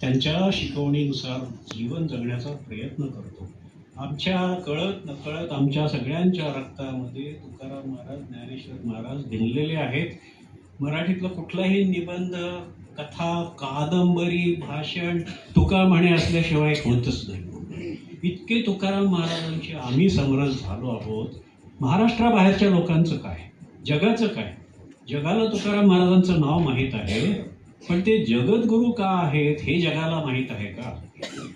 त्यांच्या शिकवणीनुसार जीवन जगण्याचा प्रयत्न करतो. आमच्या कळत नकळत आमच्या सगळ्यांच्या रक्तामध्ये तुकाराम महाराज, ज्ञानेश्वर महाराज भिनलेले आहेत. मराठीतला कुठलाही निबंध, कथा, कादंबरी, भाषण तुका म्हणे असल्याशिवाय होतच नाही. इतके तुकाराम महाराजांचे आम्ही समरस झालो आहोत. महाराष्ट्राबाहेरच्या लोकांचं काय, जगाचं काय? जगाला तुकाराम महाराजांचं नाव माहीत आहे, पण ते जगद्गुरू का आहेत हे जगाला माहीत आहे का?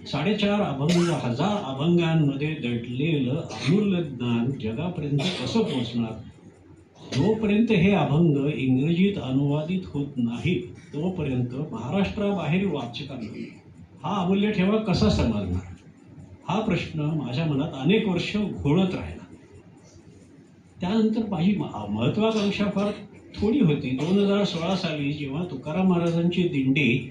4.5 अभंग, 1000 अभंगांमध्ये दडलेलं अमूल्य ज्ञान जगापर्यंत कसं पोहोचणार? जोपर्यंत हे अभंग इंग्रजीत अनुवादित होत नाही तोपर्यंत महाराष्ट्राबाहेर वाचकांना हा अमूल्य ठेवा कसा समजणार? हा प्रश्न माझ्या मनात अनेक वर्ष घोळत राहिला. त्यानंतर माझी महत्वाकांक्षा फार थोडी होती. 2016 साली जेव्हा तुकाराम महाराजांची दिंडी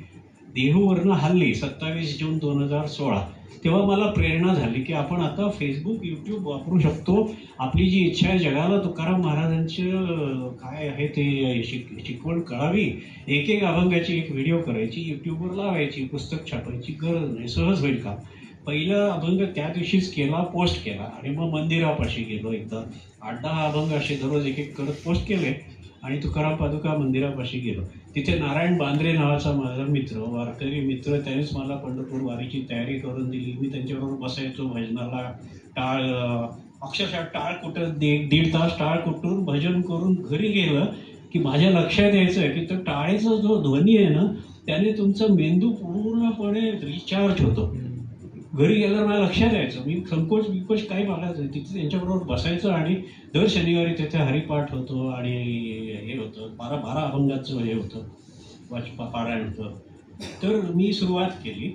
देहूवरनं हल्ली 27 जून 2016, तेव्हा मला प्रेरणा झाली की आपण आता फेसबुक, यूट्यूब वापरू शकतो. आपली जी इच्छा आहे जगाला तुकाराम महाराजांचं काय आहे ते शिकवण कळावी. एक अभंगाची एक व्हिडिओ करायची, यूट्यूबवर लावायची, पुस्तक छापायची गरज नाही, सहज होईल का. पहिला अभंग त्या दिवशीच केला, पोस्ट केला आणि मग मंदिरापाशी गेलो. एकदा 8-10 अभंग असे दररोज एक करत पोस्ट केले आणि तुकाराम पादुका मंदिरापाशी गेलो. तिथे नारायण बांद्रे नावाचा माझा मित्र, वारकरी मित्र, त्यानेच मला पंढरपूर वारीची तयारी करून दिली. मी त्यांच्याबरोबर बसायचो भजनाला. अक्षरशः टाळ कुटत 1.5 तास टाळ कुटून भजन करून घरी गेलं की माझ्या लक्षात यायचं आहे की तो टाळेचा जो ध्वनी आहे ना, त्याने तुमचा मेंदू पूर्णपणे रिचार्ज होतो. घरी गेल्यावर मला लक्षात यायचं, मी संकोच काही बघायचं, तिथे त्यांच्याबरोबर बसायचं आणि दर शनिवारी तिथे हरिपाठ होतो आणि हे होतं 12 अभंगाचं हे होतं, पारायण होतं. तर मी सुरुवात केली.